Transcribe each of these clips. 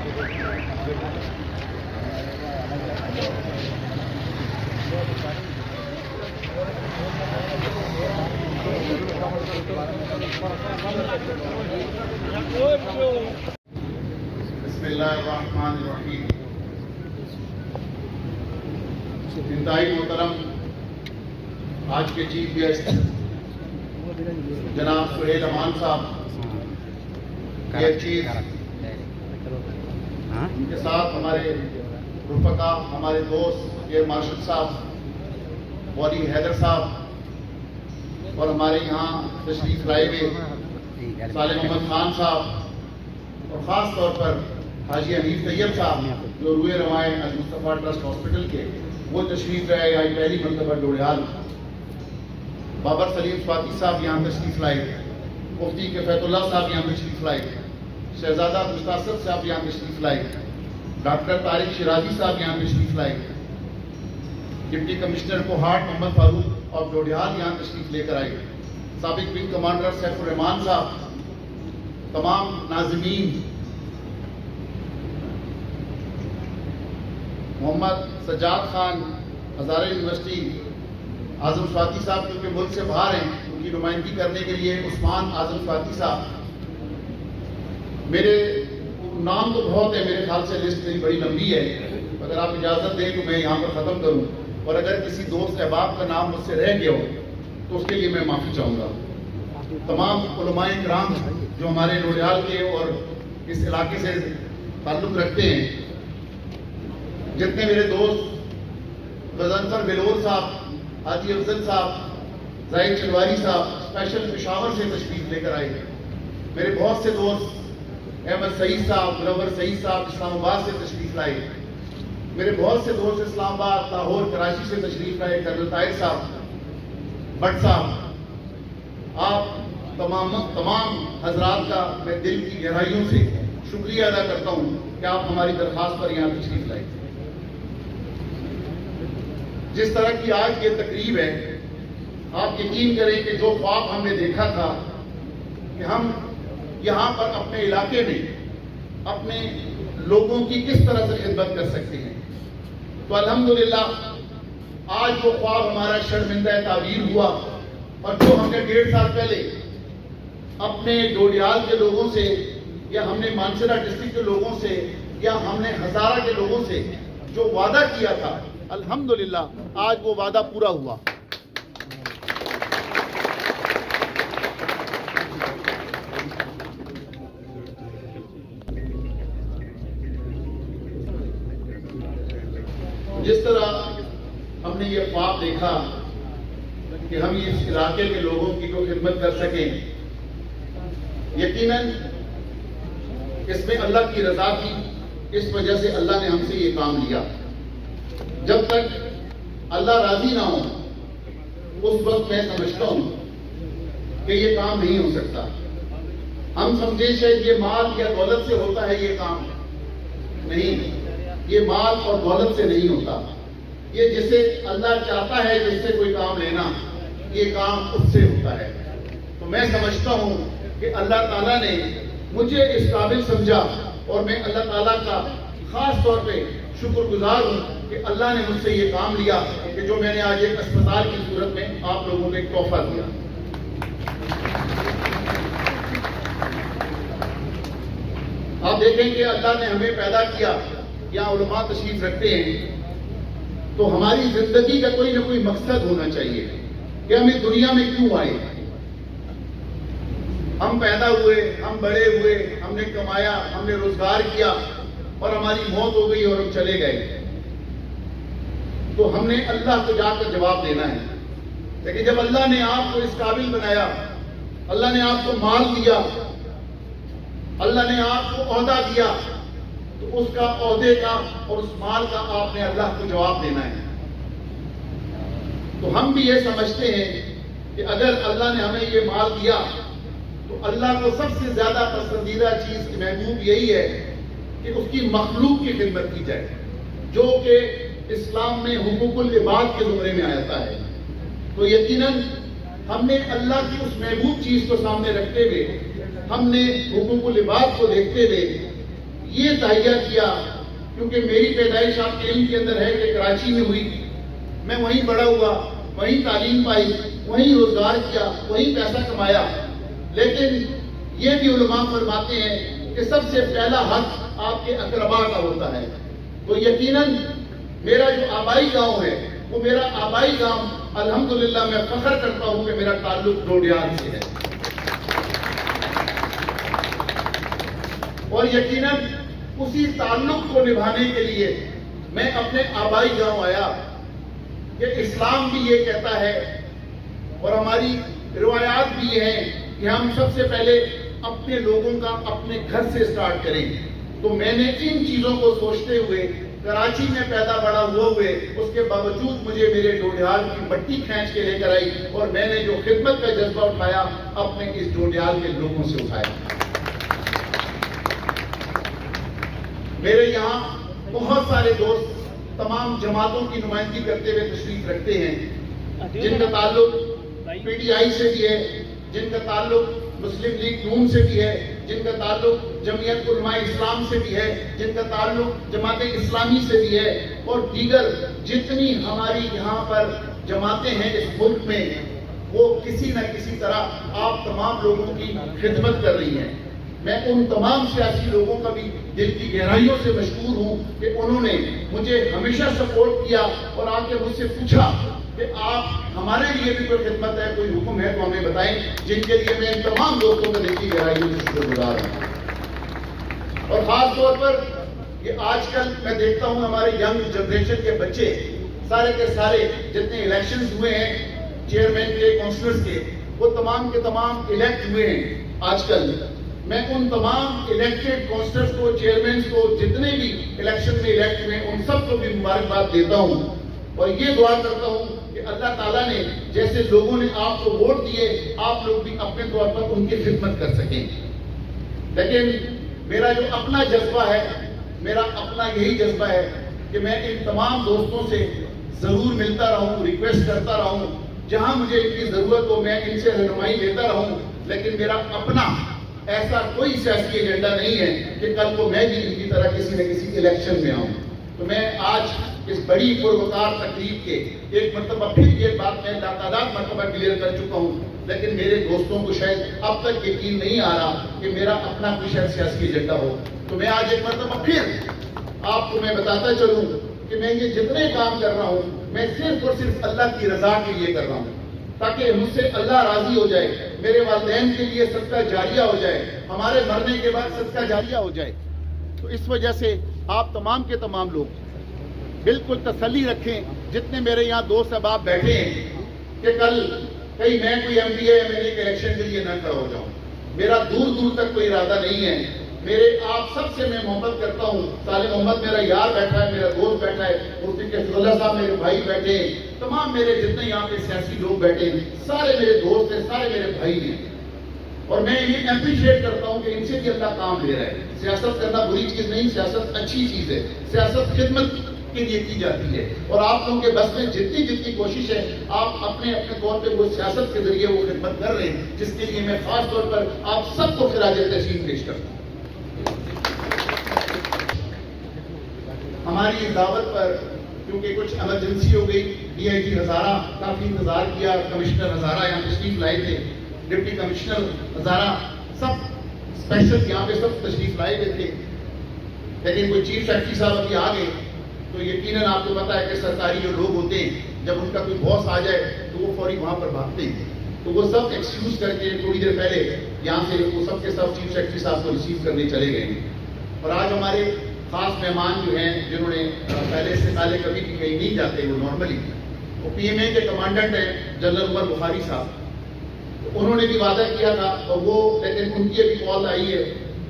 بسم اللہ الرحمن الرحیم. انتہائی محترم آج کے چیف گیسٹ جناب سہیل امان صاحب، یہ چیف ان کے ساتھ ہمارے رفقا، ہمارے دوست یہ مارشد صاحب، والی حیدر صاحب، اور ہمارے یہاں تشریف لائے ہوئے صالح محمد خان صاحب، اور خاص طور پر حاجی حنیف طیب صاحب جو روئے روائے المصطفیٰ ٹرسٹ ہاسپٹل کے وہ تشریف لائے آئی پہلی مرتبہ ڈوڈیال. بابر سلیم سواتی صاحب یہاں تشریف لائے، مفتی کفایت اللہ صاحب یہاں تشریف لائے، شہزادہ مستاثر صاحب یہاں تشریف لائے، ڈاکٹر طارق شیرازی صاحب یہاں تشریف لائے، ڈپٹی کمشنر کوہاٹ محمد فاروق اور ڈوڈیال یہاں تشریف لے کر آئے، سابق ونگ کمانڈر سیف الرحمان صاحب، تمام ناظمین، محمد سجاد خان ہزارہ یونیورسٹی، اعظم سواتی صاحب کیونکہ ملک سے باہر ہیں ان کی نمائندگی کرنے کے لیے عثمان اعظم سواتی صاحب. میرے نام تو بہت ہے، میرے خیال سے لسٹ میری بڑی لمبی ہے، اگر آپ اجازت دیں تو میں یہاں پر ختم کروں، اور اگر کسی دوست احباب کا نام مجھ سے رہ گیا ہو تو اس کے لیے میں معافی چاہوں گا. تمام علماء کرام جو ہمارے ڈوڈیال کے اور اس علاقے سے تعلق رکھتے ہیں، جتنے میرے دوست غضنفر بلور صاحب، حاجی افضل صاحب، زاہد چلواری صاحب اسپیشل پشاور سے تشریف لے کر آئے، میرے بہت سے دوست احمد سعید صاحب، منور سعید صاحب اسلام آباد سے تشریف لائے، میرے بہت سے دوست اسلام آباد، لاہور، کراچی سے تشریف لائے، کرنل طاہر صاحب، بٹ صاحب، آپ تمام حضرات کا میں دل کی گہرائیوں سے شکریہ ادا کرتا ہوں کہ آپ ہماری درخواست پر یہاں تشریف لائے. جس طرح کی آج یہ تقریب ہے، آپ یقین کریں کہ جو خواب ہم نے دیکھا تھا کہ ہم یہاں پر اپنے علاقے میں اپنے لوگوں کی کس طرح سے خدمت کر سکتے ہیں، تو الحمدللہ آج وہ خواب ہمارا شرمندہ تعبیر ہوا. اور جو ہم نے 1.5 سال پہلے اپنے ڈوڈیال کے لوگوں سے، یا ہم نے مانسہرہ ڈسٹرکٹ کے لوگوں سے، یا ہم نے ہزارہ کے لوگوں سے جو وعدہ کیا تھا، الحمدللہ آج وہ وعدہ پورا ہوا. جس طرح ہم نے یہ خواب دیکھا کہ ہم اس علاقے کے لوگوں کی کو خدمت کر سکیں، یقیناً اس میں اللہ کی رضا تھی، اس وجہ سے اللہ نے ہم سے یہ کام لیا. جب تک اللہ راضی نہ ہو اس وقت میں سمجھتا ہوں کہ یہ کام نہیں ہو سکتا. ہم سمجھے شاید یہ مال یا دولت سے ہوتا ہے یہ کام، نہیں، یہ مال اور دولت سے نہیں ہوتا. یہ جسے اللہ چاہتا ہے جس سے کوئی کام لینا، یہ کام اس سے ہوتا ہے. تو میں سمجھتا ہوں کہ اللہ تعالیٰ نے مجھے اس قابل سمجھا، اور میں اللہ تعالیٰ کا خاص طور پہ شکر گزار ہوں کہ اللہ نے مجھ سے یہ کام لیا کہ جو میں نے آج ایک اسپتال کی صورت میں آپ لوگوں کو ایک تحفہ دیا. آپ دیکھیں کہ اللہ نے ہمیں پیدا کیا، یہاں علماء تشریف رکھتے ہیں، تو ہماری زندگی کا کوئی نہ کوئی مقصد ہونا چاہیے کہ ہم اس دنیا میں کیوں آئے. ہم پیدا ہوئے، ہم بڑے ہوئے، ہم نے کمایا، ہم نے روزگار کیا، اور ہماری موت ہو گئی اور ہم چلے گئے. تو ہم نے اللہ کو جا کر جواب دینا ہے. لیکن جب اللہ نے آپ کو اس قابل بنایا، اللہ نے آپ کو مال دیا، اللہ نے آپ کو عہدہ دیا، تو اس کا عہدے کا اور اس مال کا آپ نے اللہ کو جواب دینا ہے. تو ہم بھی یہ سمجھتے ہیں کہ اگر اللہ نے ہمیں یہ مال دیا تو اللہ کو سب سے زیادہ پسندیدہ چیز محبوب یہی ہے کہ اس کی مخلوق کی خدمت کی جائے، جو کہ اسلام میں حقوق العباد کے زمرے میں آتا ہے. تو یقیناً ہم نے اللہ کی اس محبوب چیز کو سامنے رکھتے ہوئے، ہم نے حقوق العباد کو دیکھتے ہوئے یہ تہیہ کیا، کیونکہ میری پیدائش آپ کے علم کے اندر ہے کہ کراچی میں ہوئی، میں وہیں بڑا ہوا، وہیں تعلیم پائی، وہیں روزگار کیا، وہیں پیسہ کمایا، لیکن یہ بھی علماء فرماتے ہیں کہ سب سے پہلا حق آپ کے اقربا کا ہوتا ہے۔ تو یقیناً میرا جو آبائی گاؤں ہے وہ میرا آبائی گاؤں، الحمدللہ میں فخر کرتا ہوں کہ میرا تعلق ڈوڈیال سے ہے، اور یقیناً اسی تعلق کو نبھانے کے لیے میں اپنے آبائی گاؤں آیا کہ اسلام بھی یہ کہتا ہے اور ہماری روایات بھی یہ ہیں کہ ہم سب سے پہلے اپنے لوگوں کا اپنے گھر سے سٹارٹ کریں۔ تو میں نے ان چیزوں کو سوچتے ہوئے کراچی میں پیدا بڑا ہوئے اس کے باوجود مجھے میرے ڈوڈیال کی مٹی کھینچ کے لے کر آئی، اور میں نے جو خدمت کا جذبہ اٹھایا اپنے اس ڈوڈیال کے لوگوں سے اٹھایا۔ میرے یہاں بہت سارے دوست تمام جماعتوں کی نمائندگی کرتے ہوئے تشریف رکھتے ہیں، جن کا تعلق پی ٹی آئی سے بھی ہے، جن کا تعلق مسلم لیگ نون سے بھی ہے، جن کا تعلق جمعیت علماء اسلام سے بھی ہے، جن کا تعلق جماعت اسلامی سے بھی ہے، اور دیگر جتنی ہماری یہاں پر جماعتیں ہیں اس ملک میں، وہ کسی نہ کسی طرح آپ تمام لوگوں کی خدمت کر رہی ہیں۔ میں ان تمام سیاسی لوگوں کا بھی دل کی گہرائیوں سے مشکور ہوں کہ انہوں نے مجھے ہمیشہ سپورٹ کیا اور آ کے مجھ سے پوچھا کہ آپ ہمارے لیے بھی کوئی خدمت ہے، کوئی حکم ہے تو ہمیں بتائیں، جن کے لیے میں ان تمام دوستوں کا دل کی گہرائیوں سے شکر گزار ہوں۔ اور خاص طور پر یہ آج کل میں دیکھتا ہوں ہمارے ینگ جنریشن کے بچے سارے کے سارے جتنے الیکشنز ہوئے ہیں چیئرمین کے، کونسلرز کے، وہ تمام کے تمام الیکٹ ہوئے ہیں آج کل۔ میں ان تمام الیکٹڈ کونسلرز کو، چیئرمینز کو، جتنے بھی الیکشن میں الیکٹ ہوئے ان سب کو بھی مبارکباد دیتا ہوں، اور یہ دعا کرتا ہوں کہ اللہ تعالیٰ نے جیسے لوگوں نے آپ کو ووٹ دیے، آپ لوگ بھی اپنے طور پر ان کی خدمت کر سکیں۔ لیکن میرا جو اپنا جذبہ ہے، میرا اپنا یہی جذبہ ہے کہ میں ان تمام دوستوں سے ضرور ملتا رہوں، ریکویسٹ کرتا رہوں، جہاں مجھے ان کی ضرورت ہو میں ان سے رہنمائی لیتا رہوں، لیکن میرا اپنا ایسا کوئی سیاسی ایجنڈا نہیں ہے کہ کل کو میں بھی ان کی طرح کسی نہ کسی الیکشن میں آؤں۔ تو میں آج اس بڑی پروکار تقریب کے ایک مرتبہ پھر یہ بات میں لاتعداد مرتبہ کلیئر کر چکا ہوں، لیکن میرے دوستوں کو شاید اب تک یقین نہیں آ رہا کہ میرا اپنا کوئی شاید سیاسی ایجنڈا ہو۔ تو میں آج ایک مرتبہ پھر آپ کو میں بتاتا چلوں کہ میں یہ جتنے کام کر رہا ہوں میں صرف اور صرف اللہ کی رضا کے لیے کر رہا ہوں، تاکہ مجھ سے اللہ راضی ہو جائے، میرے والدین کے لیے صدقہ جاریہ ہو جائے، ہمارے مرنے کے بعد صدقہ جاریہ ہو جائے۔ تو اس وجہ سے آپ تمام کے تمام لوگ بالکل تسلی رکھیں، جتنے میرے یہاں دوست احباب بیٹھے ہیں، کہ کل کہیں میں کوئی M P M L A کے الیکشن کے لیے نہ کھڑا ہو جاؤں۔ میرا دور دور تک کوئی ارادہ نہیں ہے۔ میرے آپ سب سے میں محبت کرتا ہوں۔ صالح محمد میرا یار بیٹھا ہے، میرا دوست بیٹھا ہے، مفتی کیفیت اللہ صاحب میرے بھائی بیٹھے ہیں، تمام میرے جتنے یہاں پہ سیاسی لوگ بیٹھے ہیں سارے میرے دوست ہیں، سارے میرے بھائی ہیں، اور میں یہ اپریشیٹ کرتا ہوں کہ ان سے بھی اللہ کام لے رہا ہے۔ سیاست کرنا بری چیز نہیں، سیاست اچھی چیز ہے، سیاست خدمت کے لیے کی جاتی ہے، اور آپ لوگوں کے بس میں جتنی کوشش ہے آپ اپنے طور پہ وہ سیاست کے ذریعے وہ خدمت کر رہے ہیں، جس کے لیے میں خاص طور پر آپ سب کو خراج تحسین پیش کرتا ہوں۔ ہماری دعوت پر کیونکہ کچھ ایمرجنسی ہو گئی، ڈی آئی جی ہزارہ کافی انتظار کیا، کمشنر ہزارہ یہاں تشریف لائے تھے، ڈپٹی کمشنر ہزارہ سب اسپیشل یہاں پہ سب تشریف لائے ہوئے تھے، لیکن کوئی چیف سیکرٹری صاحب ابھی آ گئے تو یقیناً آپ کو پتا ہے کہ سرکاری جو لوگ ہوتے ہیں جب ان کا کوئی باس آ جائے تو وہ فوری وہاں پر بھاگتے ہیں، تو وہ سب ایکسکیوز کر کے تھوڑی دیر پہلے یہاں سے وہ سب کے سب چیف سیکرٹری صاحب کو ریسیو کرنے چلے گئے ہیں۔ اور آج ہمارے خاص مہمان جو ہیں جنہوں نے پہلے سے پہلے کبھی بھی کہیں نہیں جاتے، وہ نارملی وہ پی ایم اے کے کمانڈنٹ ہیں جنرل عمر بخاری صاحب، انہوں نے بھی وعدہ کیا تھا، اور وہ لیکن ان کی ابھی کال آئی ہے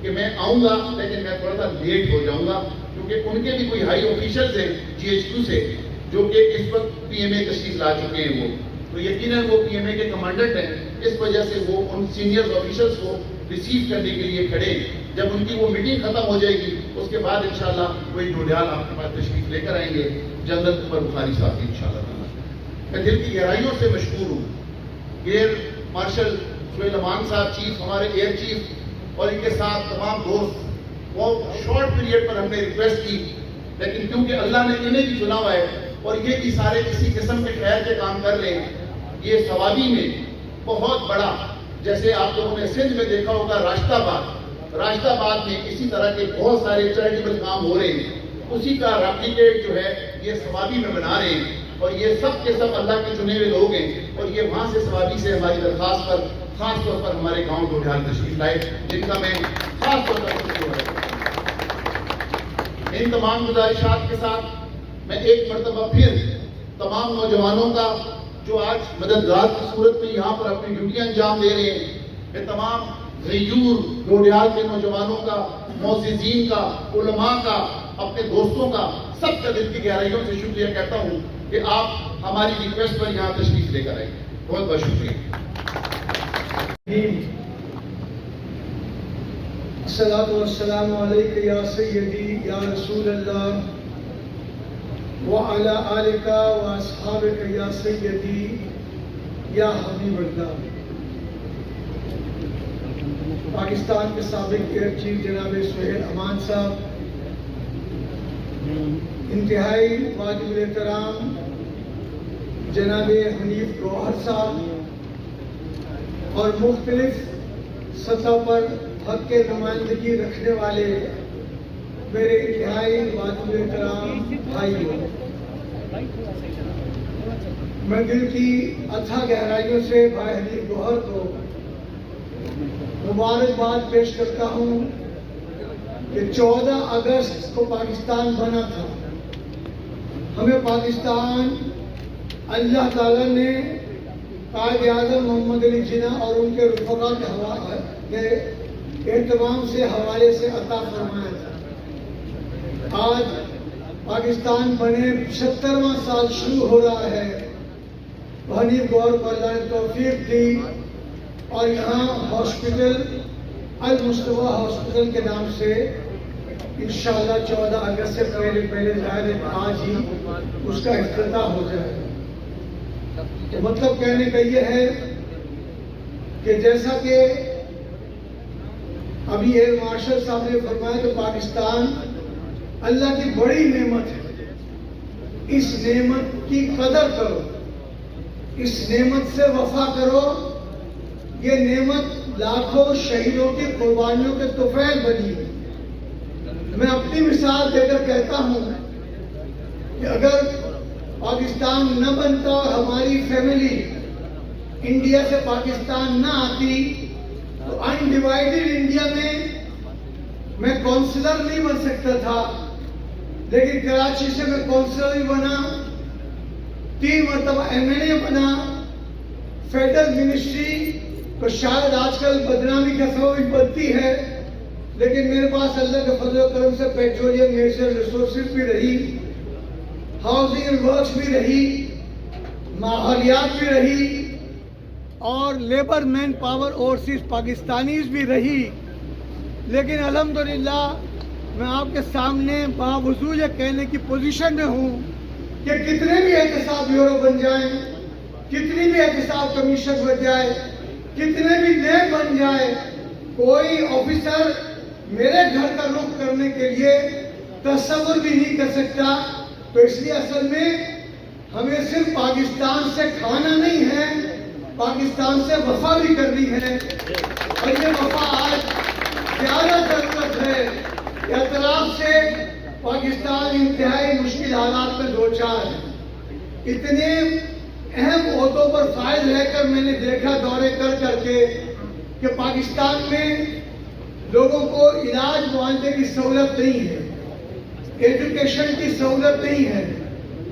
کہ میں آؤں گا لیکن میں تھوڑا سا لیٹ ہو جاؤں گا، کیونکہ ان کے بھی کوئی ہائی آفیشلز ہیں جی ایچ کیو سے جو کہ اس وقت پی ایم اے تشریف لا چکے ہیں، وہ تو یقیناً وہ پی ایم اے کے کمانڈنٹ ہیں، اس وجہ سے وہ ان سینئر آفیشلز کو ریسیو کرنے کے لیے کھڑے ہیں۔ جب ان کی وہ میٹنگ ختم ہو جائے گی اس کے بعد انشاءاللہ وہی ڈوڈیال آپ کے پاس تشریف لے کر آئیں گے جنرل عمر بخاری صاحب انشاءاللہ۔ میں دل کی گہرائیوں سے مشکور ہوں ایئر مارشل سہیل امان صاحب چیف، ہمارے ایئر چیف، اور ان کے ساتھ تمام دوست وہ شارٹ پیریڈ پر ہم نے ریکویسٹ کی، لیکن کیونکہ اللہ نے انہیں بھی چنا ہوا ہے اور یہ بھی سارے کسی قسم کے خیر کے کام کر لیں، یہ ثوابی میں بہت بڑا، جیسے آپ لوگوں نے سندھ میں دیکھا ہوگا راشدہ آباد میں اسی طرح کے بہت سارے چیریٹیبل کام ہو رہے ہیں، اسی کا ریپلیکیٹ جو ہے یہ ثوابی میں بنا رہے ہیں، اور یہ سب کے سب اللہ کے چنے ہوئے لوگ ہیں، اور یہ وہاں سے ثوابی سے ہماری درخواست پر خاص طور پر ہمارے گاؤں ڈوڈھیال تشریف لائے، جن کا میں خاص طور پر خوشی ہو رہا ہوں۔ ان تمام گزارشات کے ساتھ میں ایک مرتبہ پھر تمام نوجوانوں کا جو آج مددگار کی صورت میں یہاں پر اپنی ڈیوٹیاں انجام دے رہے ہیں، میں تمام غیور ڈوڈھیال کے نوجوانوں کا، معززین کا، علماء کا، اپنے دوستوں کا، سب کا دل کی گہرائیوں سے شکریہ کہتا ہوں کہ آپ ہماری ریکویسٹ پر یہاں تشریف لے کر آئے، بہت بہت شکریہ۔ الصلاۃ والسلام علیک یا سیدی یا رسول اللہ وعلی آلک واصحابک یا سیدی یا حبیب اللہ۔ پاکستان کے سابق ایئر چیف جناب سہیل امان صاحب، انتہائی واجب الاحترام جناب حنیف گوہر صاحب، اور مختلف سطح پر حق کے نمائندگی رکھنے والے میرے انتہائی واجب الاحترام بھائیوں، میں دل کی اتھا گہرائیوں سے بھائی حنیف گوہر کو مبارکباد پیش کرتا ہوں کہ 14 اگست کو پاکستان بنا تھا۔ ہمیں پاکستان اللہ تعالیٰ نے قائد اعظم محمد علی جناح اور ان کے رفقا کے اہتمام سے حوالے سے عطا فرمایا تھا۔ آج پاکستان بنے 75واں سال شروع ہو رہا ہے۔ حنیف گوہر کو اللہ نے توفیق دی اور یہاں ہاسپٹل المصطفیٰ ہاسپٹل کے نام سے انشاءاللہ 14 اگست سے پہلے ظاہر ہے آج ہی اس کا افتتاح ہو جائے گا۔ تو مطلب کہنے کا یہ ہے کہ جیسا کہ ابھی ایئر مارشل صاحب نے فرمایا کہ پاکستان اللہ کی بڑی نعمت ہے، اس نعمت کی قدر کرو، اس نعمت سے وفا کرو۔ یہ نعمت لاکھوں شہیدوں کی قربانیوں کے طفیل بنی ہے۔ میں اپنی مثال دے کر کہتا ہوں کہ اگر پاکستان نہ بنتا اور ہماری فیملی انڈیا سے پاکستان نہ آتی تو انڈیوائیڈڈ انڈیا میں کونسلر نہیں بن سکتا تھا، لیکن کراچی سے میں کونسلر بھی بنا، 3 مرتبہ MLA بنا، فیڈرل منسٹری تو شاید آج کل بدنامی کا سبب بھی بنتی ہے، لیکن میرے پاس اللہ کے فضل و کرم سے پیٹرولیم نیچرل ریسورسز بھی رہی، ہاؤسنگ اینڈ ورکس بھی رہی، ماحولیات بھی رہی، اور labour man power overseas Pakistanis بھی رہی۔ لیکن الحمدللہ میں آپ کے سامنے باوجود یہ کہنے کی پوزیشن میں ہوں کہ کتنے بھی احتساب بیورو بن جائیں، کتنی بھی احتساب کمیشن بن جائے، کتنے بھی لیب بن جائے، کوئی آفیسر میرے گھر کا رخ کرنے کے لیے تصور بھی نہیں کر سکتا۔ تو اس لیے اصل میں ہمیں صرف پاکستان سے کھانا نہیں ہے، پاکستان سے وفا بھی کرنی ہے، اور یہ وفا آج زیادہ ضرورت ہے۔ اعتراف سے پاکستان انتہائی مشکل حالات میں دوچار ہے۔ اتنے اہم عہدوں پر فائز رہ کر میں نے دیکھا دورے کر کر کے کہ پاکستان میں لوگوں کو علاج معالجے کی سہولت نہیں ہے، ایجوکیشن کی سہولت نہیں ہے،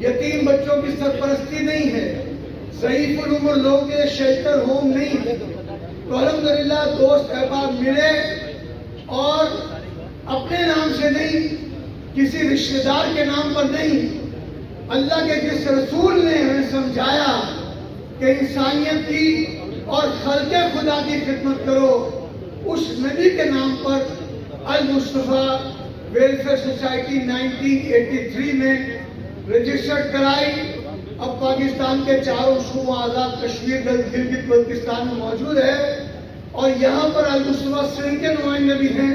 یتیم بچوں کی سرپرستی نہیں ہے، ضعیف العمر لوگوں کے شیلٹر ہوم نہیں ہے۔ تو الحمدللہ دوست احباب ملے اور اپنے نام سے نہیں، کسی رشتہ دار کے نام پر نہیں، اللہ کے جس رسول نے ہمیں سمجھایا کہ انسانیت کی اور خلق خدا کی خدمت کرو، اس نبی کے نام پر المصطفیٰ ویلفیئر سوسائٹی 1983 میں رجسٹرڈ کرائی۔ اب پاکستان کے چاروں صوبوں آزاد کشمیر گلگت بلتستان میں موجود ہے، اور یہاں پر المصطفیٰ سندھ کے نمائندے بھی ہیں،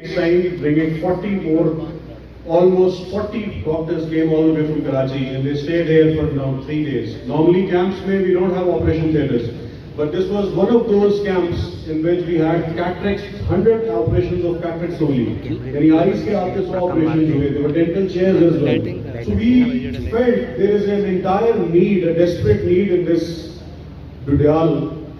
Next time, bringing 40 more, almost 40 doctors came all the way from Karachi and they stayed here for around 3 days. Normally camps where we don't have operation theatres, but this was one of those camps in which we had cataracts, 100 operations of cataracts only. And eyes ke aapke 100 operations hue, there were dental chairs as well. So we felt there is an entire need, a desperate need in this Dudyal,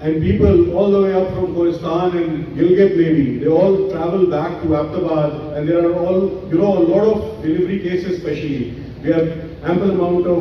and people all the way up from Koristan and Gilgit maybe, they all travel back to Ahmedabad, and there are all, a lot of delivery cases especially. We have ample amount of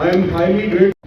I am highly grateful.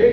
1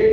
1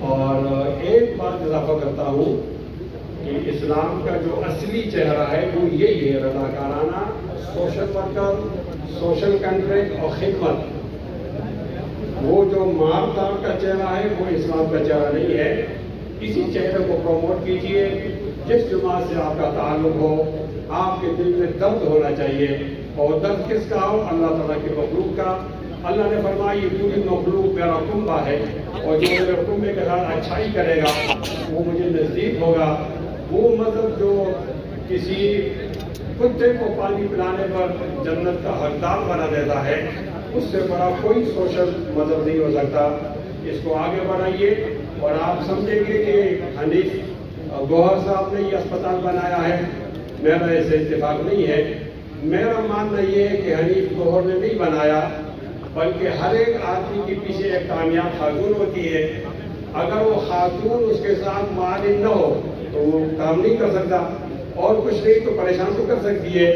اور ایک بات اضافہ کرتا ہوں کہ اسلام کا جو اصلی چہرہ ہے وہ یہی ہے، رضاکارانہ، سوشل ورکر، سوشل کنٹریکٹ اور خدمت۔ وہ جو مار دار کا چہرہ ہے وہ اسلام کا چہرہ نہیں ہے۔ اسی چہرے کو پروموٹ کیجئے۔ جس جماعت سے آپ کا تعلق ہو، آپ کے دل میں درد ہونا چاہیے، اور درد کس کا ہو؟ اللہ تعالیٰ کے مخلوق کا۔ اللہ نے فرمایا یہ پوری مخلوق میرا کنبہ ہے، اور جو میرے کنبے کے ساتھ اچھائی کرے گا وہ مجھے نزدیک ہوگا۔ وہ مذہب جو کسی کتے کو پانی پلانے پر جنت کا حقدار بنا دیتا ہے، اس سے بڑا کوئی سوشل مذہب نہیں ہو سکتا۔ اس کو آگے بڑھائیے، اور آپ سمجھیں گے کہ حنیف گوہر صاحب نے یہ اسپتال بنایا ہے، میرا اس سے اتفاق نہیں ہے۔ میرا ماننا یہ ہے کہ حنیف گوہر نے نہیں بنایا، بلکہ ہر ایک آدمی کے پیچھے ایک کامیاب خاتون ہوتی ہے۔ اگر وہ خاتون اس کے ساتھ معاون نہ ہو تو وہ کام نہیں کر سکتا، اور کچھ نہیں تو پریشان تو کر سکتی ہے۔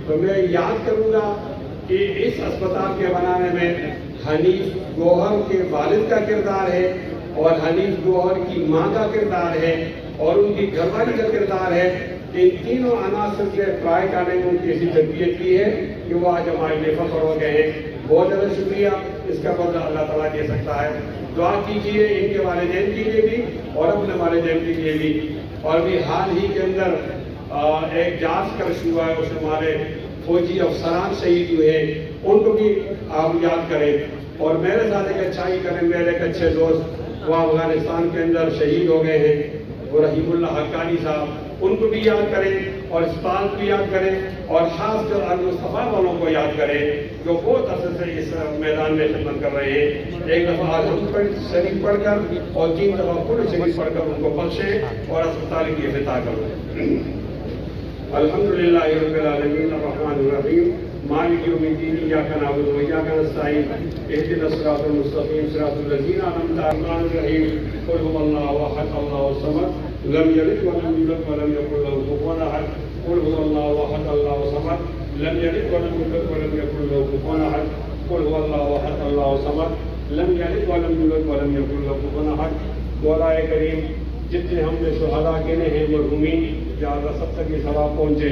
تو میں یاد کروں گا کہ اس اسپتال کے بنانے میں حنیف گوہر کے والد کا کردار ہے، اور حنیف گوہر کی ماں کا کردار ہے، اور ان کی گھر والی کا کردار ہے۔ ان تینوں عناصر سے ٹرائی کرنے میں ان کی ایسی تربیت کی ہے کہ وہ آج ہمارے لیے فخر ہو گئے ہیں۔ بہت زیادہ شکریہ، اس کا بدلہ اللہ تعالیٰ دے سکتا ہے۔ دعا کیجیے ان کے والدین کے لیے بھی اور اپنے والدین کے لیے بھی۔ اور بھی حال ہی کے اندر ایک جانچ کرش ہوا ہے، اس میں ہمارے فوجی افسران شہید ہوئے ہیں، ان کو بھی آپ یاد کریں، اور میرے ساتھ ایک اچھائی کریں۔ میرے ایک اچھے دوست وہ افغانستان کے اندر شہید ہو گئے ہیں، وہ رحیم اللہ حقانی صاحب، ان کو بھی یاد کریں، اور اسپتال کو یاد کریں، اور خاص کر المصطفیٰ والوں کو یاد کریں جو بہت عرصے سے اس میدان میں خدمت کر رہے ہیں۔ ایک دفعہ الحمد شریف پڑھ کر اور 3 دفعہ کل شریف پڑھ کر ان کو بخشیں اور اسپتال کی افتتاح کریں۔ الحمدللہ رب العالمین الرحمن الرحیم مالک یوم الدین ایاک نعبد و ایاک نستعین اہدنا الصراط المستقیم صراط الذین انعمت علیہم غیر المغضوب علیہم قل هو الله احد الله الصمد لم یلد ولم یولد ولم یکن له کفوا احد قل هو الله احد الله الصمد لم یلد ولم یولد ولم یکن له کفوا احد قل هو الله احد الله الصمد لم یلد ولم یولد ولم یکن له کفوا احد۔ مولا کریم، جتنے ہم نے شہداء گنے ہیں مرحومین، یا اللہ سب تک یہ ثواب پہنچے۔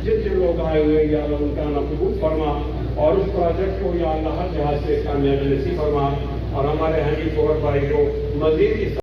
جتنے لوگ آئے ہوئے یا اللہ ان کا قبول فرما، اور اس پروجیکٹ کو یا اللہ ہر لحاظ سے کامیابی نصیب فرما، اور ہمارے حنیف گوہر بھائی کو مزید